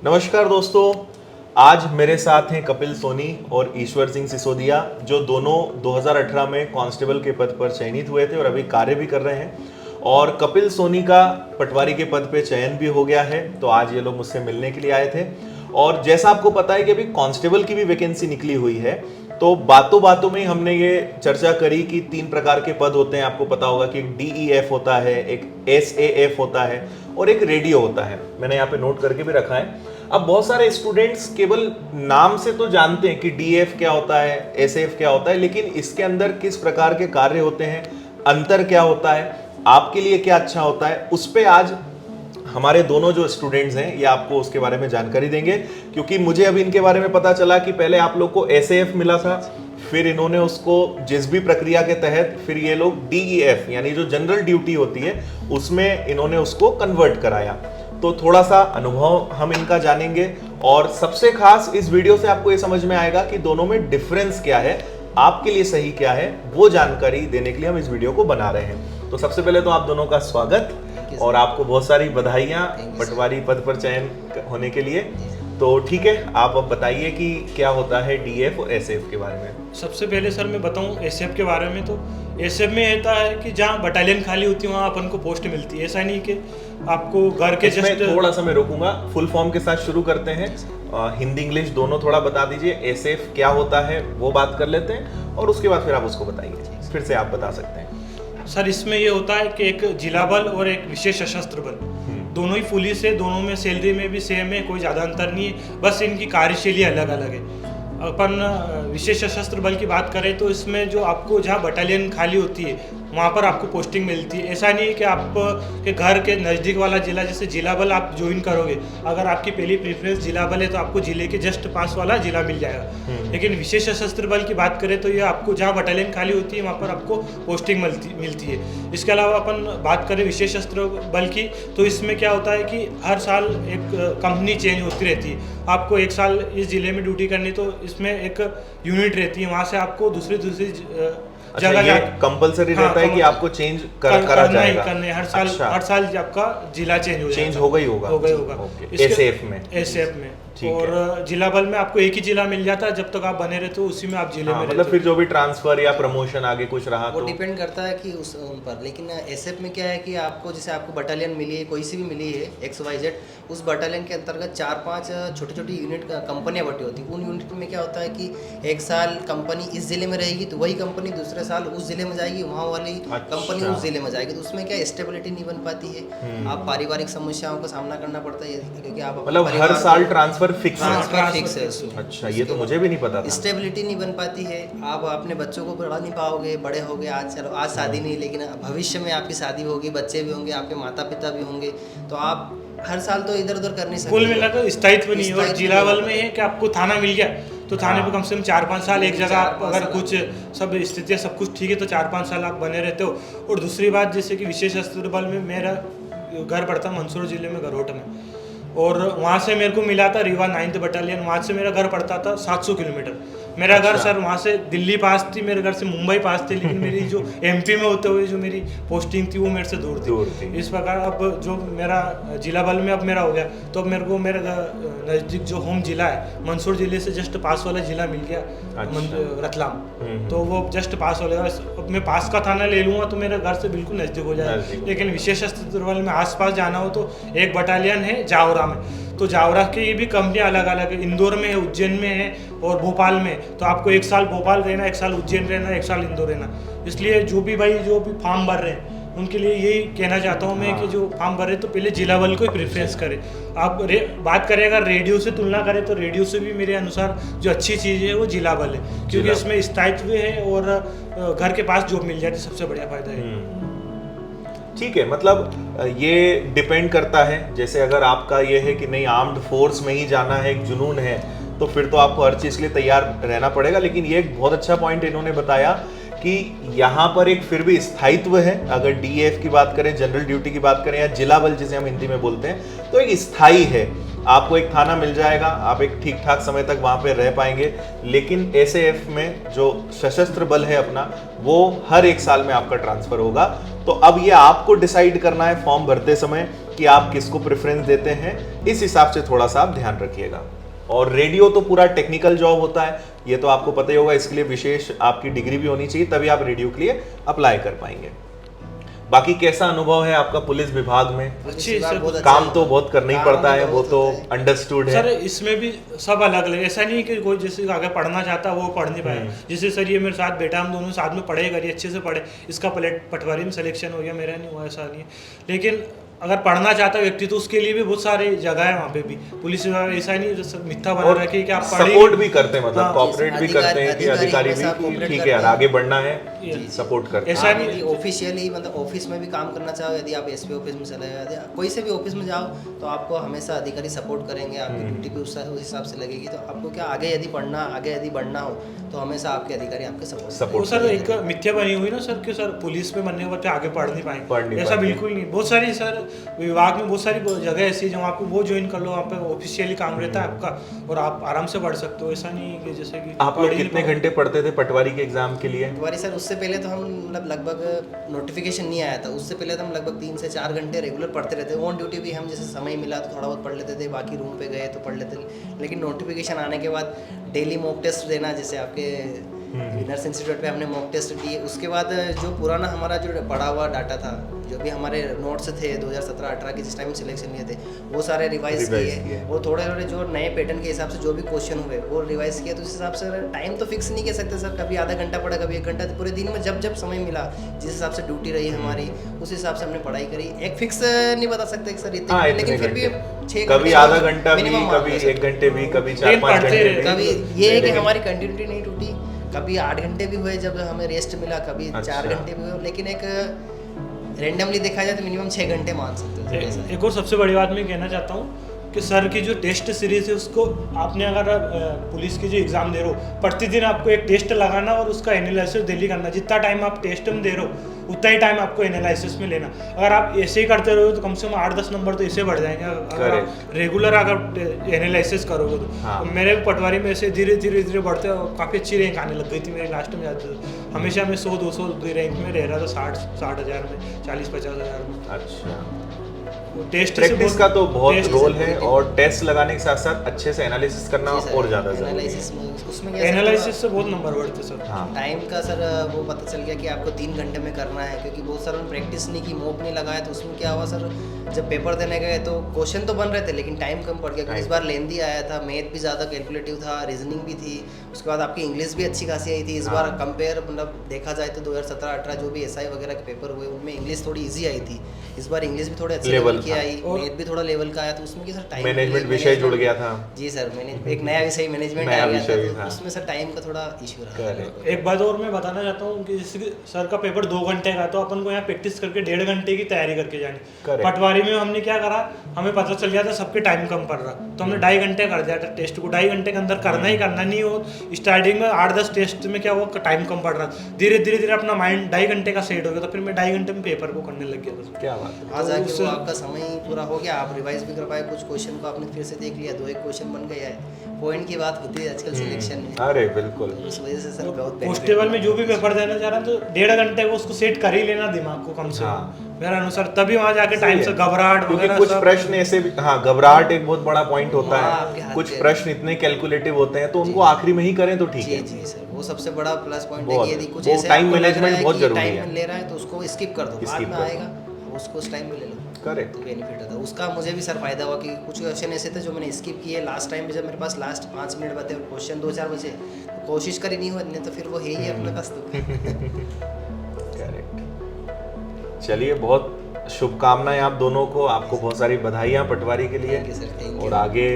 नमस्कार दोस्तों, आज मेरे साथ हैं कपिल सोनी और ईश्वर सिंह सिसोदिया, जो दोनों 2018 में कांस्टेबल के पद पर चयनित हुए थे और अभी कार्य भी कर रहे हैं। और कपिल सोनी का पटवारी के पद पे चयन भी हो गया है, तो आज ये लोग मुझसे मिलने के लिए आए थे। और जैसा आपको पता है कि अभी कांस्टेबल की भी वैकेंसी निकली हुई है, तो बातों बातों में हमने ये चर्चा करी कि 3 प्रकार के पद होते हैं। आपको पता होगा कि एक DEF होता है, एक SAF होता है और एक रेडियो होता है। मैंने यहाँ पे नोट करके भी रखा है। अब बहुत सारे स्टूडेंट्स केवल नाम से तो जानते हैं कि DF क्या होता है, SAF क्या होता है, लेकिन इसके अंदर किस प्रकार के कार्य होते हैं, अंतर क्या होता है, आपके लिए क्या अच्छा होता है, उस पर आज हमारे दोनों जो स्टूडेंट्स हैं ये आपको उसके बारे में जानकारी देंगे। क्योंकि मुझे अभी इनके बारे में पता चला कि पहले आप लोग को SAF मिला था, फिर इन्होंने उसको जिस भी प्रक्रिया के तहत फिर ये लोग DEF यानी जो जनरल ड्यूटी होती है उसमें इन्होंने उसको कन्वर्ट कराया। तो थोड़ा सा अनुभव हम इनका जानेंगे और सबसे खास इस वीडियो से आपको ये समझ में आएगा कि दोनों में डिफरेंस क्या है, आपके लिए सही क्या है, वो जानकारी देने के लिए हम इस वीडियो को बना रहे हैं। तो सबसे पहले तो आप दोनों का स्वागत और आपको बहुत सारी बधाइयाँ पटवारी पद पर चयन होने के लिए। तो ठीक है, आप अब बताइए कि क्या होता है DF और SAF के बारे में। सबसे पहले सर मैं बताऊं SAF के बारे में। तो SAF में होता है कि जहाँ बटालियन खाली होती है वहाँ अपन को पोस्ट मिलती है। ऐसा नहीं कि आपको घर के जस्ट थोड़ा सा मैं रोकूंगा, फुल फॉर्म के साथ शुरू करते हैं। हिंदी इंग्लिश दोनों थोड़ा बता दीजिए। SAF क्या होता है वो बात कर लेते हैं और उसके बाद फिर आप उसको बताइए। फिर से आप बता सकते हैं। सर इसमें ये होता है कि एक जिला बल और एक विशेष सशस्त्र बल, दोनों ही पुलिस है, दोनों में सैलरी में भी सेम है, कोई ज़्यादा अंतर नहीं है, बस इनकी कार्यशैली अलग अलग है। अपन विशेष सशस्त्र बल की बात करें तो इसमें जो आपको जहाँ बटालियन खाली होती है वहाँ पर आपको पोस्टिंग मिलती है। ऐसा नहीं है कि आप के घर के नज़दीक वाला जिला, जैसे जिला बल आप ज्वाइन करोगे, अगर आपकी पहली प्रेफरेंस जिला बल है तो आपको जिले के जस्ट पास वाला जिला मिल जाएगा। लेकिन विशेष सशस्त्र बल की बात करें तो ये आपको जहाँ बटालियन खाली होती है वहाँ पर आपको पोस्टिंग मिलती है। इसके अलावा अपन बात करें विशेष सशस्त्र बल की, तो इसमें क्या होता है कि हर साल एक कंपनी चेंज होती रहती है। आपको एक साल इस जिले में ड्यूटी करनी तो इसमें एक यूनिट रहती है, वहाँ से आपको दूसरी जगह कंपलसरी रहता है कि आपको चेंज करा जाएगा। करने हर साल आपका जिला चेंज होगा ही होगा। SAF में और जिला बल में आपको एक ही जिला मिल जाता है, जब तक आप बने रहते हो उसी में आप जिले में मतलब फिर जो भी ट्रांसफर या प्रमोशन आगे कुछ रहा वो डिपेंड करता है कि उन पर। लेकिन SAF में क्या है कि आपको जैसे आपको बटालियन मिली है, कोई सी भी मिली है XYZ, उस बटालियन के अंतर्गत 4-5 छोटी छोटी यूनिट कंपनियां बटी होती है। उन यूनिट में क्या होता है कि एक साल कंपनी इस जिले में रहेगी तो वही कंपनी दूसरे साल उस जिले में जाएगी, वहाँ वाली कंपनी उस जिले में जाएगी। तो उसमें क्या स्टेबिलिटी नहीं बन पाती है, आप पारिवारिक समस्याओं का सामना करना पड़ता है, क्योंकि आप मतलब हर साल ट्रांसफर फिक्स है। अच्छा, ये तो मुझे भी नहीं पता था। स्टेबिलिटी नहीं बन पाती है, आप अपने बच्चों को पढ़ा नहीं पाओगे, बड़े हो गए, आज चलो आज शादी नहीं, लेकिन भविष्य में आपकी शादी होगी, बच्चे भी होंगे, आपके माता पिता भी होंगे, तो आप हर साल तो इधर उधर कर नहीं सकते। कुल मिलाकर स्थायित्व नहीं है। और जिला बल में है कि आपको थाना मिल गया तो थाने पे कम से कम 4-5 साल एक जगह आप अगर कुछ सब स्थितियाँ सब कुछ ठीक है तो 4-5 साल आप बने रहते हो। और दूसरी बात, जैसे कि विशेष सशस्त्र बल में मेरा घर पड़ता मंदसौर जिले में गरोट में, और वहाँ से मेरे को मिला था रीवा 9th बटालियन, वहाँ से मेरा घर पड़ता था 700 किलोमीटर। मेरा घर सर वहाँ से दिल्ली पास थी, मेरे घर से मुंबई पास थी, लेकिन मेरी जो MP में होते हुए जो मेरी पोस्टिंग थी वो मेरे से दूर थी। इस प्रकार अब जो मेरा जिला बल में अब मेरा हो गया, तो अब मेरे को मेरे नज़दीक जो होम जिला है मंदसौर जिले से जस्ट पास वाला जिला मिल गया, रतलाम। तो वो जस्ट पास वाला, अब मैं पास का थाना ले लूँगा तो मेरे घर से बिल्कुल नज़दीक हो जाएगा। लेकिन विशेष सशस्त्र बल में आस पास जाना हो तो एक बटालियन है जावरा में, तो जावरा की भी कंपनियां अलग अलग है, इंदौर में है, उज्जैन में है और भोपाल में। तो आपको एक साल भोपाल रहना, एक साल उज्जैन रहना, एक साल इंदौर रहना। इसलिए जो भी फॉर्म भर रहे हैं उनके लिए यही कहना चाहता हूँ मैं कि जो फॉर्म भरे तो पहले जिला बल को ही प्रेफरेंस करें। आप बात करें अगर रेडियो से तुलना करें तो रेडियो से भी मेरे अनुसार जो अच्छी चीज़ है वो जिला बल है, क्योंकि इसमें स्थायित्व है और घर के पास जॉब मिल जाती है, सबसे बढ़िया फायदा है। ठीक है, मतलब ये डिपेंड करता है। जैसे अगर आपका ये है कि नहीं आर्म्ड फोर्स में ही जाना है, एक जुनून है, तो फिर तो आपको हर चीज़ के लिए तैयार रहना पड़ेगा। लेकिन ये एक बहुत अच्छा पॉइंट इन्होंने बताया कि यहाँ पर एक फिर भी स्थायित्व है। अगर DF की बात करें, जनरल ड्यूटी की बात करें या जिला बल जिसे हम हिंदी में बोलते हैं, तो एक स्थायी है। आपको एक थाना मिल जाएगा, आप एक ठीक ठाक समय तक वहाँ पे रह पाएंगे। लेकिन SAF में जो सशस्त्र बल है अपना, वो हर एक साल में आपका ट्रांसफर होगा। तो अब ये आपको डिसाइड करना है फॉर्म भरते समय कि आप किसको प्रेफरेंस देते हैं, इस हिसाब से थोड़ा सा आप ध्यान रखिएगा। और रेडियो तो पूरा टेक्निकल जॉब होता है, ये तो आपको पता ही होगा, इसके लिए विशेष आपकी डिग्री भी होनी चाहिए, तभी आप रेडियो के लिए अप्लाई कर पाएंगे। बाकी कैसा अनुभव है आपका पुलिस विभाग में? अच्छी सर, काम तो बहुत करना ही पड़ता है, वो तो अंडरस्टूड है सर। इसमें भी सब अलग अलग, ऐसा नहीं कि कोई जैसे आगे पढ़ना चाहता वो पढ़ नहीं पाए। जैसे सर ये मेरे साथ बेटा, हम दोनों साथ में पढ़े करिए, अच्छे से पढ़े, इसका पटवारी में सिलेक्शन हो गया, मेरा नहीं हुआ, ऐसा नहीं है। लेकिन अगर पढ़ना चाहता व्यक्ति तो उसके लिए भी बहुत सारे जगह है वहाँ पे भी। पुलिस विभाग ऐसा नहीं जैसे मिथ्या बना रखी कि आप सपोर्ट भी करते हैं, मतलब हाँ, कॉपरेट भी करते हैं कि अधिकारी भी ठीक है यार आगे बढ़ना है, सपोर्ट करते हैं। ऐसा नहीं ऑफिशियली मतलब ऑफिस में भी काम करना चाहो, यदि आप एसपी ऑफिस में चले जाओ, कोई से भी ऑफिस में जाओ तो आपको हमेशा अधिकारी सपोर्ट करेंगे, आपकी ड्यूटी भी उस हिसाब से लगेगी। तो आपको क्या आगे यदि बढ़ना हो तो हमेशा आपके अधिकारी आपके सपोर्ट। सर एक मिथ्या बनी हुई ना सर कि सर पुलिस में बनने के बाद आगे पढ़ नहीं पाएंगे, ऐसा बिल्कुल नहीं। बहुत सारी सर विभाग में बहुत सारी जगह ऐसी है जहाँ आपको वो ज्वाइन कर लो, वहाँ पे ऑफिशियली काम रहता है आपका और आप आराम से पढ़ सकते हो। ऐसा नहीं है कि जैसे कि आप लोग कितने घंटे पढ़ते थे पटवारी के एग्जाम के लिए? पटवारी सर उससे पहले तो हम मतलब लगभग नोटिफिकेशन नहीं आया था, उससे पहले तो हम लगभग 3 से 4 घंटे रेगुलर पढ़ते रहते। ऑन ड्यूटी भी हम जैसे समय मिला तो थोड़ा बहुत पढ़ लेते थे, बाकी रूम पे गए तो पढ़ लेते थे। लेकिन नोटिफिकेशन आने के बाद डेली मॉक टेस्ट देना, जैसे आपके विनर्स इंस्टीट्यूट पे हमने मॉक टेस्ट दिए, उसके बाद जो पुराना हमारा जो पढ़ा हुआ डाटा था, जो भी हमारे नोट्स थे 2017-18 के जिस टाइम सिलेक्शन लिए थे, वो सारे रिवाइज किए और थोड़े थोड़े जो नए पैटर्न के हिसाब से जो भी क्वेश्चन हुए वो रिवाइज किया। तो उस हिसाब से टाइम तो फिक्स नहीं कह सकते सर, कभी आधा घंटा पढ़ा, कभी 1 घंटा, पूरे दिन में जब समय मिला, जिस हिसाब से ड्यूटी रही हमारी उस हिसाब से हमने पढ़ाई करी। एक फिक्स नहीं बता सकते सर इतने, लेकिन फिर भी 6 कभी आधा घंटा भी, कभी 1 घंटे भी, कभी 4-5 घंटे भी। कभी ये है कि हमारी कंटिन्यूटी नहीं टूटी, कभी 8 घंटे भी हुए जब हमें रेस्ट मिला, कभी 4 घंटे भी हुए, लेकिन एक रेंडमली देखा जाए तो मिनिमम 6 घंटे मान सकते हो। एक और सबसे बड़ी बात मैं कहना चाहता हूँ कि सर की जो टेस्ट सीरीज है उसको आपने अगर पुलिस की जो एग्ज़ाम दे रहे हो, प्रतिदिन आपको एक टेस्ट लगाना और उसका एनालिसिस डेली करना। जितना टाइम आप टेस्ट में दे रहे हो उतना ही टाइम आपको एनालिसिस में लेना। अगर आप ऐसे ही करते रहो तो कम से कम 8-10 नंबर तो ऐसे बढ़ जाएंगे अगर आप रेगुलर अगर एनालिसिस करोगे तो। हाँ। मेरे पटवारी में ऐसे धीरे धीरे बढ़ते काफ़ी अच्छी रैंक आने लग गई थी मेरी। लास्ट में जाते थे हमेशा मैं 100-200 रैंक में रह रहा था, 60 हज़ार में, 40-50 हज़ार में। अच्छा, टेस्ट प्रैक्टिस का तो बहुत रोल है और टेस्ट लगाने के साथ साथ अच्छे से एनालिसिस करना और ज़्यादा जरूरी है। उसमें एनालिसिस से बहुत नंबर बढ़ते सर। हाँ। टाइम का सर वो पता चल गया कि आपको 3 घंटे में करना है, क्योंकि बहुत सारा प्रैक्टिस नहीं की, मॉक नहीं लगाया, तो उसमें क्या हुआ सर, जब पेपर देने गए तो क्वेश्चन तो बन रहे थे लेकिन टाइम कम पड़ गया। इस बार लेंदी आया था, मैथ भी ज़्यादा कैलकुलेटिव था, रीजनिंग भी थी, उसके बाद आपकी इंग्लिश भी अच्छी खासी आई थी। इस बार कंपेयर मतलब देखा जाए तो 2017-18 जो भी SI वगैरह के पेपर हुए उनमें इंग्लिश थोड़ी ईजी आई थी। इस बार इंग्लिश भी थोड़े अच्छे लेवल की आई, मैथ भी थोड़ा लेवल का आया, तो उसमें सर टाइम मैनेजमेंट विषय जुड़ गया था। जी सर, मैंने एक नया विषय मैनेजमेंट आ गया था, तो उसमें सर टाइम का थोड़ा इशू रहा। एक बात और मैं बताना चाहता हूँ कि जैसे सर का पेपर 2 घंटे का, तो अपन को यहाँ प्रैक्टिस करके 1.5 घंटे की तैयारी करके जानी। पटवारी में हमने क्या करा, हमें पता चल गया था सबके टाइम कम पड़ रहा, तो हमने 2.5 घंटे कर दिया था टेस्ट को। 2.5 घंटे के अंदर करना ही करना, नहीं हो स्टार्टिंग में 8-10 टेस्ट में क्या हुआ, टाइम कम पड़ रहा, धीरे धीरे अपना माइंड 2.5 घंटे का सेट हो गया, तो फिर मैं 2.5 घंटे में पेपर को करने लग गया था। क्या बात है। आज आके वो आपका समय पूरा हो गया, आप रिवाइज भी कर पाए, कुछ क्वेश्चन को आपने फिर से देख लिया, 2-1 क्वेश्चन बन गया है। पॉइंट की बात होती है आजकल सिलेक्शन में। अरे बिल्कुल, उस वजह से सर बहुत कांस्टेबल में जो भी पेपर देना चाह रहा है तो 1.5 घंटे को उसको सेट कर ही लेना दिमाग को कम से कम, मेरा अनुसार, तभी वहाँ जाके टाइम से घबराहट वगैरह। कुछ प्रश्न ऐसे भी, हाँ, घबराहट एक बहुत बड़ा पॉइंट होता है। कुछ प्रश्न इतने कैलकुलेटिव होते हैं तो उनको आखिरी में ही करें तो ठीक है। जी सर, वो सबसे बड़ा प्लस पॉइंट है कि यदि कुछ ऐसे टाइम मैनेजमेंट बहुत जरूरी है। टाइम ले रहा है तो उसको स्किप कर दो, बाद में आएगा, उसको उस टाइम में ले लो, करेक्ट, बेनिफिट होता है उसका। मुझे भी सर फायदा हुआ कि कुछ क्वेश्चन ऐसे थे जो मैंने स्किप किए लास्ट टाइम में, जब मेरे पास लास्ट 5 मिनट बचे और क्वेश्चन 2-4 बचे, तो कोशिश करी नहीं हुआ, नहीं तो फिर वो है ही अपने पास। तो करेक्ट। चलिए, बहुत शुभकामनाएं आप दोनों को, आपको बहुत सारी बधाइयाँ पटवारी के लिए। और आगे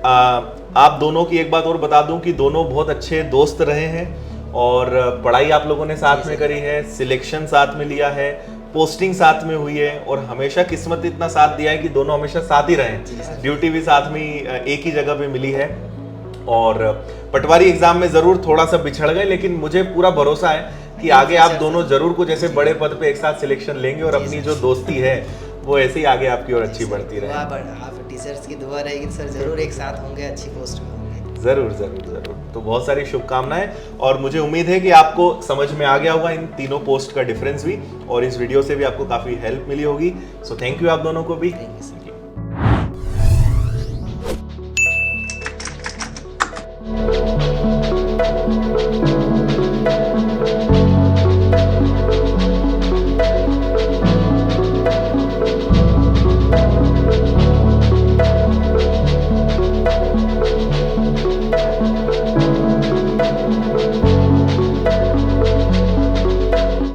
आप दोनों की एक बात और बता दूं कि दोनों बहुत अच्छे दोस्त रहे हैं और पढ़ाई आप लोगों ने साथ में करी है, सिलेक्शन साथ में लिया है, पोस्टिंग साथ में हुई है और हमेशा किस्मत ने इतना साथ दिया है कि दोनों हमेशा साथ ही रहे। ड्यूटी भी साथ में एक ही जगह पे मिली है और पटवारी एग्जाम में जरूर थोड़ा सा बिछड़ गए, लेकिन मुझे पूरा भरोसा है कि आगे आप दोनों जरूर कुछ ऐसे बड़े पद पे एक साथ सिलेक्शन लेंगे और अपनी जो दोस्ती है वो ऐसे ही आगे आपकी और अच्छी बढ़ती रहे। आप टीचर्स की दुआ रहेगी सर, जरूर एक साथ होंगे, अच्छी पोस्ट में होंगे। जरूर जरूर जरूर। तो बहुत सारी शुभकामनाएं, और मुझे उम्मीद है कि आपको समझ में आ गया होगा इन तीनों पोस्ट का डिफरेंस भी, और इस वीडियो से भी आपको काफी हेल्प मिली होगी। सो थैंक यू आप दोनों को भी। Thank you.